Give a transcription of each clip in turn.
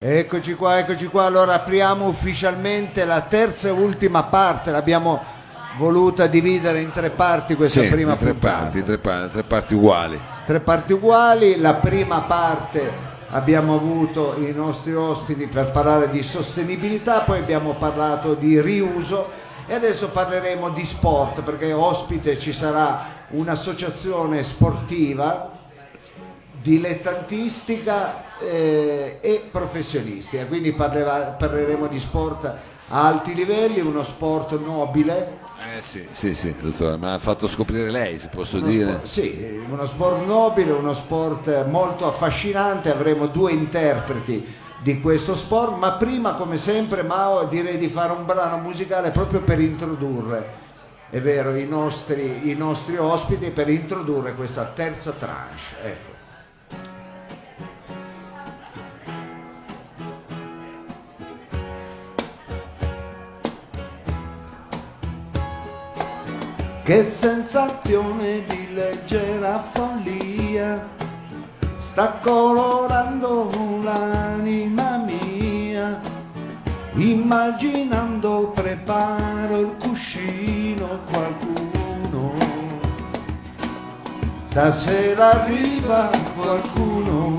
Eccoci qua, eccoci qua. Allora apriamo ufficialmente la terza e ultima parte. L'abbiamo voluta dividere in tre parti questa prima puntata. Tre parti uguali. Tre parti uguali. La prima parte abbiamo avuto i nostri ospiti per parlare di sostenibilità, poi abbiamo parlato di riuso e adesso parleremo di sport, perché ospite ci sarà un'associazione sportiva dilettantistica e professionisti, quindi parleremo di sport a alti livelli, uno sport nobile. Sì, dottore, me l'ha fatto scoprire lei, se posso dire. Sì, uno sport nobile, uno sport molto affascinante. Avremo due interpreti di questo sport, ma prima, come sempre, Mao, direi di fare un brano musicale proprio per introdurre, è vero, i nostri ospiti, per introdurre questa terza tranche. Ecco. Che sensazione di leggera follia sta colorando l'anima mia, immaginando preparo il cuscino qualcuno. Stasera arriva qualcuno,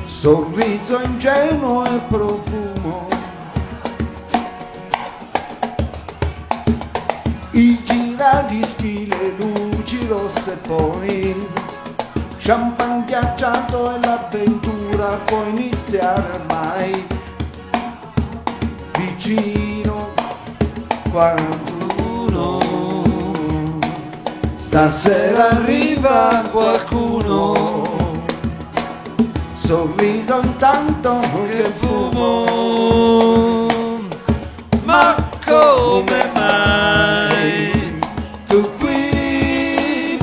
sorriso ingenuo e profumo, i giradischi, le luci rosse, poi champagne ghiacciato e l'avventura può iniziare ormai. Vicino qualcuno, stasera arriva qualcuno, sorrido intanto che fumo. Ma come mai tu qui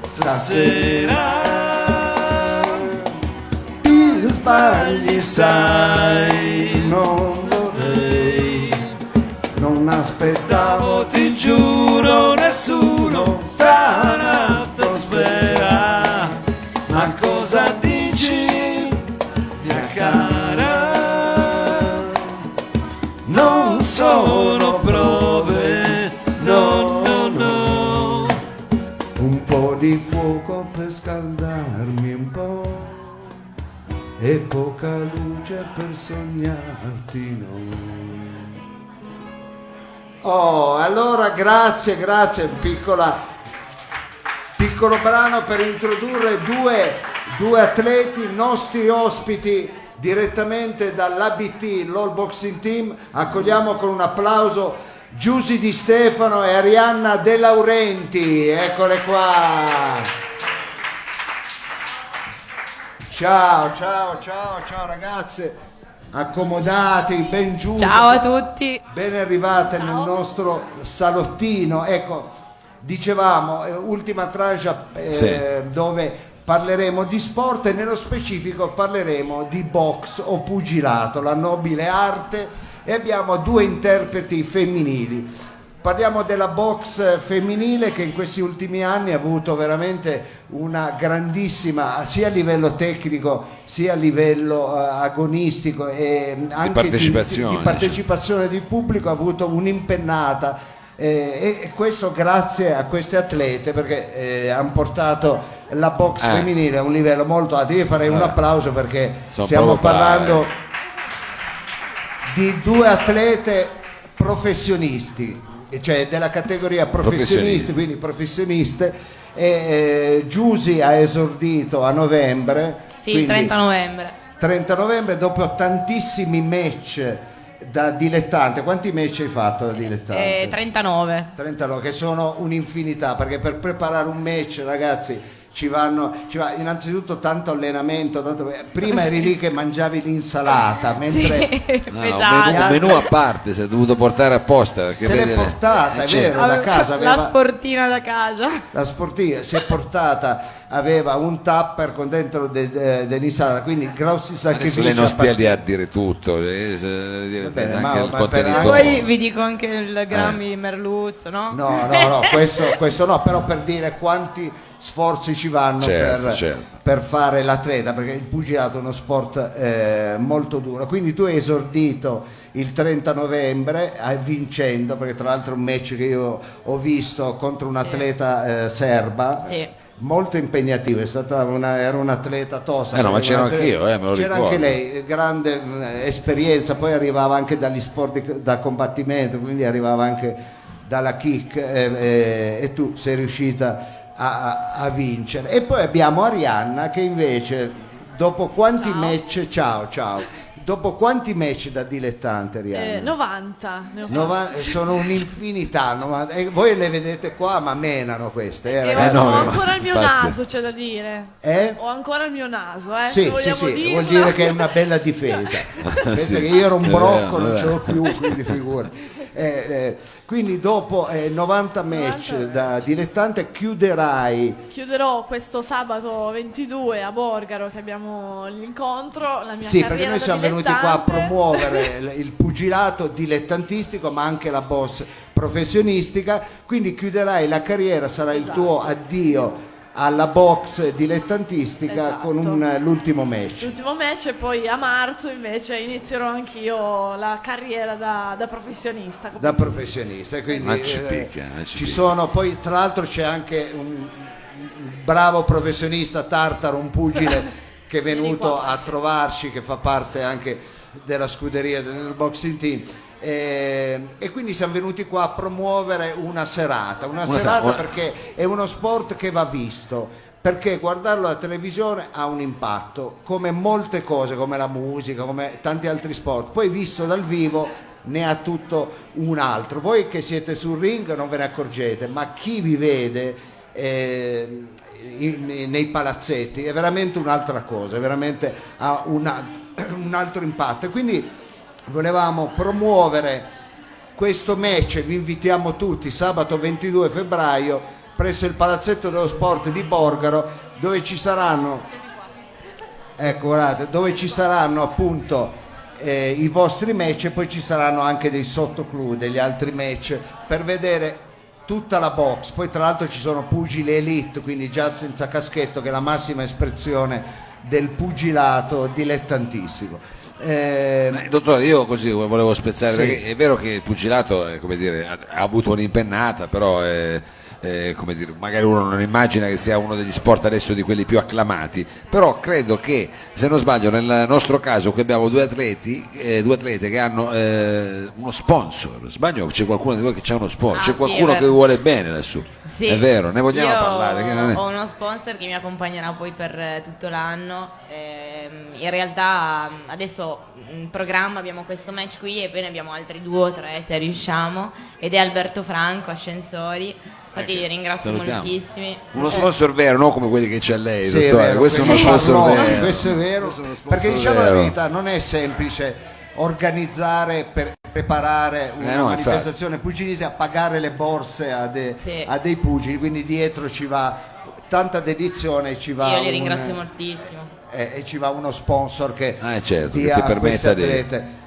stasera ti sbagli, sai, non vorrei, non aspettavo, ti giuro, nessuno, strana atmosfera, ma cosa dici, mia cara? Non sono prove, no, no, no. Un po' di fuoco per scaldarmi un po' e poca luce per sognarti, no. Oh, allora grazie, piccolo brano per introdurre due atleti, nostri ospiti direttamente dall'ABT, l'All Boxing Team. Accogliamo con un applauso Giusy Di Stefano e Arianna De Laurenti, eccole qua. Ciao ragazze, accomodate, ben giunte. Ciao a tutti. Ben arrivate. Ciao. Nel nostro salottino. Ecco, dicevamo, ultima tranche dove parleremo di sport e nello specifico parleremo di box o pugilato, la nobile arte, e abbiamo due interpreti femminili. Parliamo della box femminile, che in questi ultimi anni ha avuto veramente una grandissima, sia a livello tecnico sia a livello agonistico e anche di partecipazione di pubblico, ha avuto un'impennata. E questo grazie a queste atlete, perché hanno portato la box femminile a un livello molto alto. Io farei un applauso, perché stiamo parlando di due atlete professionisti, cioè della categoria professionisti, quindi professioniste. Giusy ha esordito a novembre. Sì, 30 novembre. 30 novembre, dopo tantissimi match da dilettante. Quanti match hai fatto da dilettante? 39. 39, che sono un'infinità, perché per preparare un match, ragazzi, ci va innanzitutto tanto allenamento, prima eri lì che mangiavi l'insalata, mentre un menù a parte, si è dovuto portare apposta, perché se l'è portata, è vero, da casa la sportina da casa. La sportiva si è portata aveva un tupper con dentro dell'insalata, quindi grossi sacrifici. Adesso lei non stia lì a dire tutto, dire bene, anche il ma contenitore. Poi vi dico anche il grammi di merluzzo, no? No, questo no, però per dire quanti sforzi ci vanno Certo. per fare l'atleta, perché il pugilato è uno sport molto duro. Quindi tu hai esordito il 30 novembre vincendo, perché tra l'altro è un match che io ho visto contro un'atleta serba. Sì. Molto impegnativo, era un'atleta tosta. No, ma c'ero anch'io, me lo c'era ricordo. anche lei, grande esperienza, poi arrivava anche dagli sport da combattimento, quindi arrivava anche dalla kick e tu sei riuscita a vincere. E poi abbiamo Arianna che invece dopo quanti match, ciao, dopo quanti match da dilettante, Arianna? 90. Ne ho fatti. Sono un'infinità, e voi le vedete qua ma menano queste, E ragazzi. ho ancora il mio infatti. naso, c'è da dire. Eh? Ho ancora il mio naso, se Sì, vogliamo dirlo. vuol dire che è una bella difesa. Pensa Sì, che io ero un è brocco, vero, non è ce l'ho più, quindi figurati. Quindi dopo 90 match 90 da dilettante chiuderai. Chiuderò questo sabato 22 a Borgaro che abbiamo l'incontro, la mia Sì, carriera perché noi da siamo venuti qua a dilettante. promuovere il pugilato dilettantistico, ma anche la boss professionistica. Quindi chiuderai la carriera, sarà il tuo addio alla box dilettantistica Esatto. con l'ultimo match. L'ultimo match e poi a marzo invece inizierò anchio la carriera da professionista. Da professionista, quindi Ma ci picchia, ci sono, poi tra l'altro c'è anche un bravo professionista tartaro, un pugile che è venuto a trovarci, che fa parte anche della scuderia del boxing team. E quindi siamo venuti qua a promuovere una serata perché è uno sport che va visto, perché guardarlo alla televisione ha un impatto, come molte cose, come la musica, come tanti altri sport, poi visto dal vivo ne ha tutto un altro. Voi che siete sul ring non ve ne accorgete, ma chi vi vede nei palazzetti è veramente un'altra cosa, veramente ha un altro impatto. E quindi volevamo promuovere questo match, vi invitiamo tutti sabato 22 febbraio presso il Palazzetto dello Sport di Borgaro, dove ci saranno appunto i vostri match, e poi ci saranno anche dei sottoclub, degli altri match per vedere tutta la box. Poi tra l'altro ci sono pugili elite, quindi già senza caschetto, che è la massima espressione del pugilato dilettantistico. Dottore, io così volevo spezzare, Sì. perché è vero che il pugilato come dire, ha avuto un'impennata, però come dire, magari uno non immagina che sia uno degli sport adesso di quelli più acclamati, però credo che, se non sbaglio, nel nostro caso qui abbiamo due atlete che hanno uno sponsor. Sbaglio, c'è qualcuno di voi che c'ha uno sponsor, Ah, c'è sì, qualcuno è che vero. vuole bene lassù. Sì. È vero, ne vogliamo Io parlare? Che non è- ho uno sponsor che mi accompagnerà poi per tutto l'anno. In realtà adesso in programma abbiamo questo match qui e poi ne abbiamo altri 2 o 3 se riusciamo, ed è Alberto Franco, Ascensori. Infatti ringrazio salutiamo. moltissimi. Uno sponsor vero, non come quelli che c'è lei, Sì, è dottore. vero, Questo è uno quelli sponsor parloni, vero. questo è vero, Questo è uno sponsor perché diciamo la vero. verità, non è semplice organizzare per preparare una no, manifestazione pugilistica, pagare le borse Sì. a dei pugili, quindi dietro ci va tanta dedizione, ci va Io li ringrazio moltissimo. e ci va uno sponsor che certo, dia che ti a queste permetta di- atlete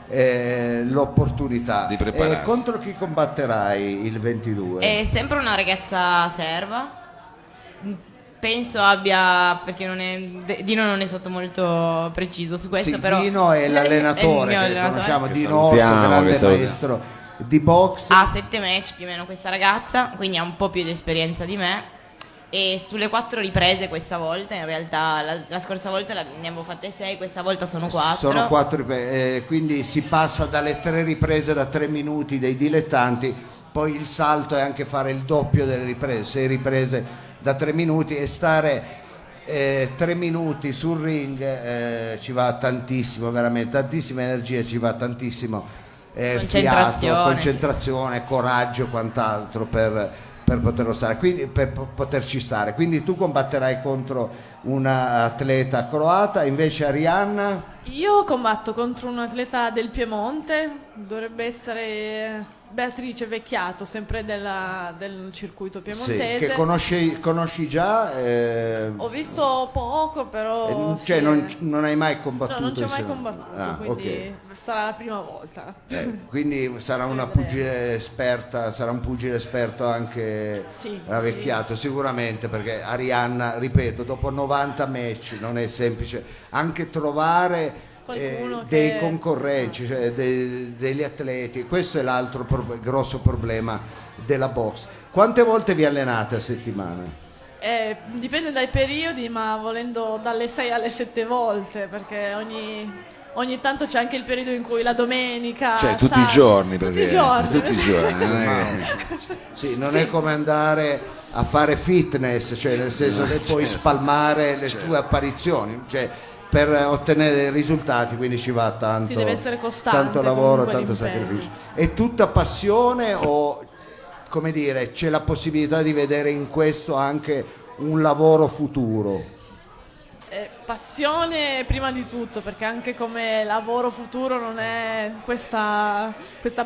l'opportunità. di prepararsi. Contro chi combatterai il 22? È sempre una ragazza serba. Penso abbia, perché Dino non è stato molto preciso su questo, Sì, però Dino è l'allenatore il mio che allenatore. conosciamo, Che Dino Orso, salutiamo, grande che salutiamo. maestro di box. Ha 7 match più o meno questa ragazza, quindi ha un po' più di esperienza di me. E sulle 4 riprese questa volta, in realtà la scorsa volta ne avevo fatte 6, questa volta sono 4. Sono 4 riprese, quindi si passa dalle 3 riprese da 3 minuti dei dilettanti, poi il salto è anche fare il doppio delle riprese, 6 riprese da 3 minuti, e stare 3 minuti sul ring ci va tantissimo, veramente tantissima energia, ci va tantissimo fiato, concentrazione, coraggio e quant'altro per poterlo stare, quindi per poterci stare. Quindi tu combatterai contro una atleta croata, invece Arianna Io combatto contro un atleta del Piemonte, dovrebbe essere Beatrice Vecchiato, sempre del circuito Sì, piemontese. che conosci già? Ho visto poco, però Cioè sì, non hai mai no, combattuto? non ci ho mai insieme? combattuto, Ah, quindi sarà la prima volta. ok. Quindi sarà una pugile esperta, sarà un pugile esperto anche Sì, la Vecchiato, sicuramente, perché Arianna, ripeto, dopo 90 match non è semplice anche trovare Qualcuno dei che- concorrenti, cioè degli atleti. Questo è l'altro grosso problema della box. Quante volte vi allenate a settimana? Dipende dai periodi, ma volendo dalle 6 alle 7 volte, perché ogni tanto c'è anche il periodo in cui la domenica... Cioè tutti i giorni, Tutti i praticamente. giorni. Tutti i giorni. Non è che- Sì, non è come andare a fare fitness, cioè nel senso che puoi spalmare le tue apparizioni, cioè per ottenere dei risultati, quindi ci va tanto, Si deve essere costante, tanto lavoro, comunque, tanto l'impegno. sacrificio. È tutta passione o, come dire, c'è la possibilità di vedere in questo anche un lavoro futuro? Passione prima di tutto, perché anche come lavoro futuro non è questa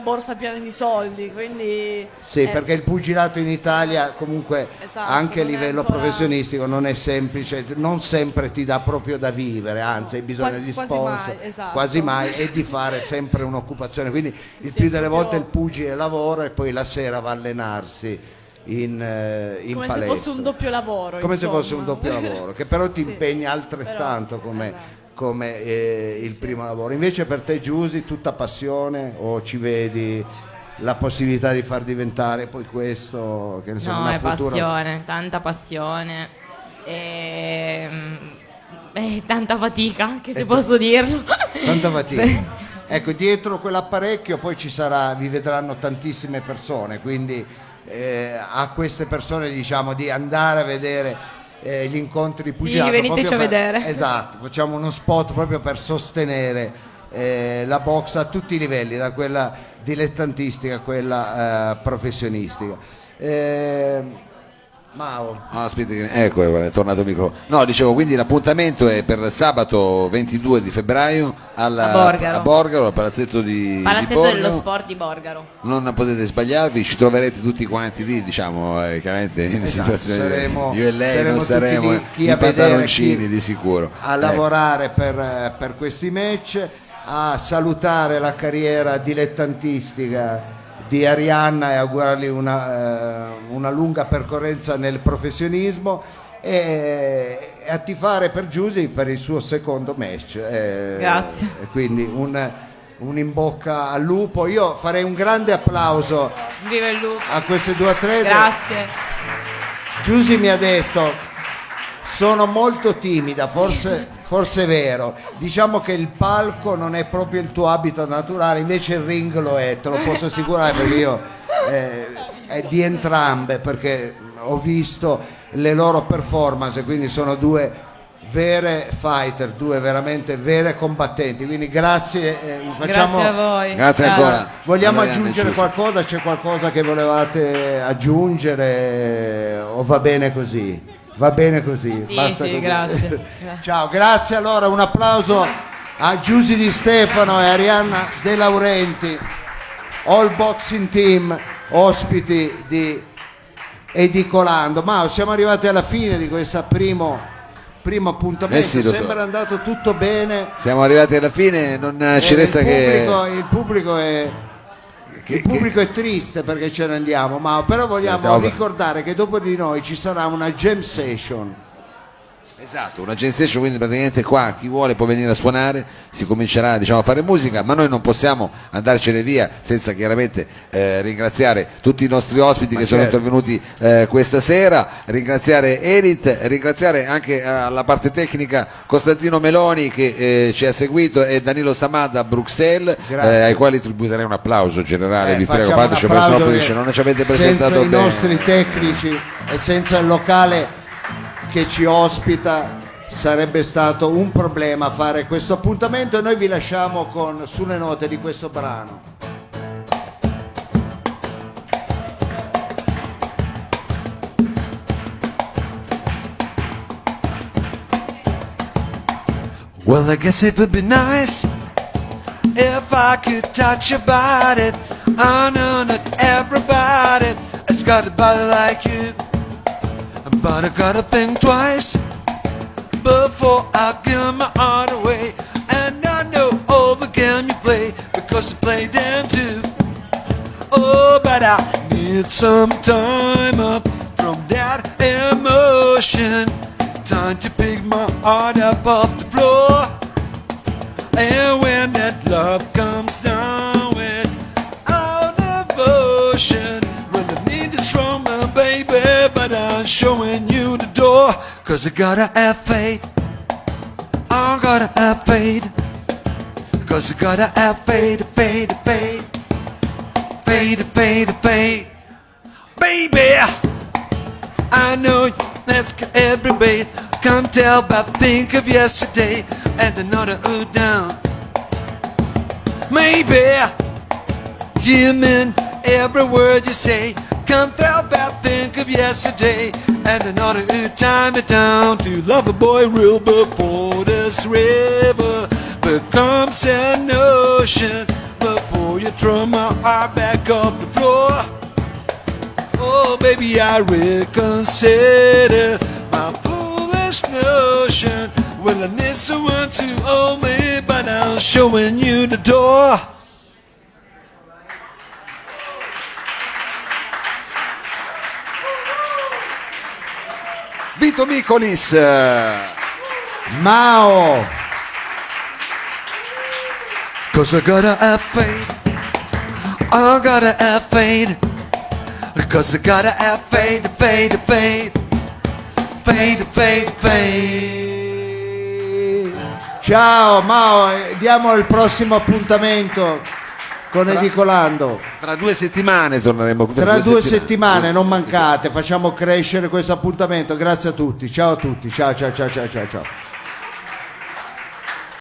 borsa piena di soldi, quindi... Sì, perché il pugilato in Italia comunque Esatto, anche a non è livello ancora- professionistico non è semplice, non sempre ti dà proprio da vivere, anzi hai bisogno Quasi- di quasi sponsor, mai, esatto. quasi mai, e di fare sempre un'occupazione, quindi il Sì, più è delle proprio- volte il pugile lavora e poi la sera va a allenarsi in come palestra. se fosse un doppio lavoro. Come se fosse un insomma. doppio lavoro, che però ti Sì, impegna altrettanto però- come, esatto. come il primo lavoro. Invece per te Giusy tutta passione o ci vedi la possibilità di far diventare poi questo, che ne so, No, una è futura... passione, tanta passione e tanta fatica, anche se posso dirlo. Tanta fatica. Ecco, dietro quell'apparecchio poi ci sarà, vi vedranno tantissime persone, quindi a queste persone diciamo di andare a vedere gli incontri di pugilato. veniteci proprio a vedere. Esatto, facciamo uno spot proprio per sostenere la box a tutti i livelli, da quella dilettantistica a quella professionistica. Mao. Ah, aspetta, ecco, è tornato il micro. No, dicevo, quindi l'appuntamento è per sabato 22 di febbraio A Borgaro. a Borgaro, al palazzetto di Palazzetto Borgaro. dello Sport di Borgaro. Non potete sbagliarvi, ci troverete tutti quanti lì, diciamo, chiaramente in Esatto, situazione io e lei saremo non tutti saremo lì, chi i a vedere, pantaloncini chi di sicuro. a lavorare per questi match, a salutare la carriera dilettantistica di Arianna e augurargli una lunga percorrenza nel professionismo e a tifare per Giusy per il suo secondo match. Grazie. E quindi un in bocca al lupo. Io farei un grande applauso Viva il lupo. a queste due atlete. Grazie. Giusy mi ha detto sono molto timida, forse è vero, diciamo che il palco non è proprio il tuo habitat naturale, invece il ring lo è, te lo posso assicurare perché io è di entrambe, perché ho visto le loro performance, quindi sono due vere fighter, due veramente vere combattenti, quindi grazie, facciamo... Grazie a voi. Grazie Ciao. ancora. Vogliamo Marianna e aggiungere Giusy. qualcosa? C'è qualcosa che volevate aggiungere o va bene così? Va bene così, Sì, basta sì, così. grazie. Ciao, grazie allora, un applauso a Giusy Di Stefano e Arianna De Laurenti, All Boxing Team, ospiti di Edicolando. Ma siamo arrivati alla fine di questo primo appuntamento, Sì, dottor. sembra andato tutto bene. Siamo arrivati alla fine, non ci resta Il pubblico è... che... Il pubblico è triste perché ce ne andiamo, ma però vogliamo stiamo- ricordare che dopo di noi ci sarà una jam session. Esatto, una jam session, quindi praticamente qua chi vuole può venire a suonare, si comincerà diciamo, a fare musica, ma noi non possiamo andarcene via senza chiaramente ringraziare tutti i nostri ospiti che sono certo. intervenuti questa sera, ringraziare Elite, ringraziare anche alla parte tecnica Costantino Meloni che ci ha seguito e Danilo Samad a Bruxelles, Grazie. ai quali tributerei un applauso generale, vi prego, Facciamo un fateci perché applauso sennò che non ci avete senza presentato i bene. nostri tecnici e senza il locale che ci ospita sarebbe stato un problema fare questo appuntamento e noi vi lasciamo sulle note di questo brano. Well, I guess it would be nice If I could touch your body, I know not everybody has got a body like you. But I gotta think twice before I give my heart away. And I know all the game you play because I play them too. Oh, but I need some time off from that emotion. Time to pick my heart up off the floor. And when that love comes down without devotion, well, I need a strong man, baby, but I'm showing you the door. Cause I gotta have faith. I gotta have faith. Cause I gotta have faith, faith, faith. Faith, faith, faith. Baby, I know you ask every day. Can't tell but think of yesterday and another down. Maybe you mean every word you say. Can't help but think of yesterday and another time down to love a boy real before this river becomes an ocean. Before you throw my heart back off the floor. Oh, baby, I reconsider my foolish notion. Well, I need someone to hold me, but I'm showing you the door. Vito Micolis. Mao. Cause I gotta have faith. I gotta have faith. Cause I gotta have faith, faith, faith. Faith, faith, faith. Ciao Mao, diamo il prossimo appuntamento con Edicolando. Tra 2 settimane torneremo qui. Tra 2 settimane, non mancate, facciamo crescere questo appuntamento. Grazie a tutti, ciao a tutti, ciao ciao ciao ciao ciao ciao.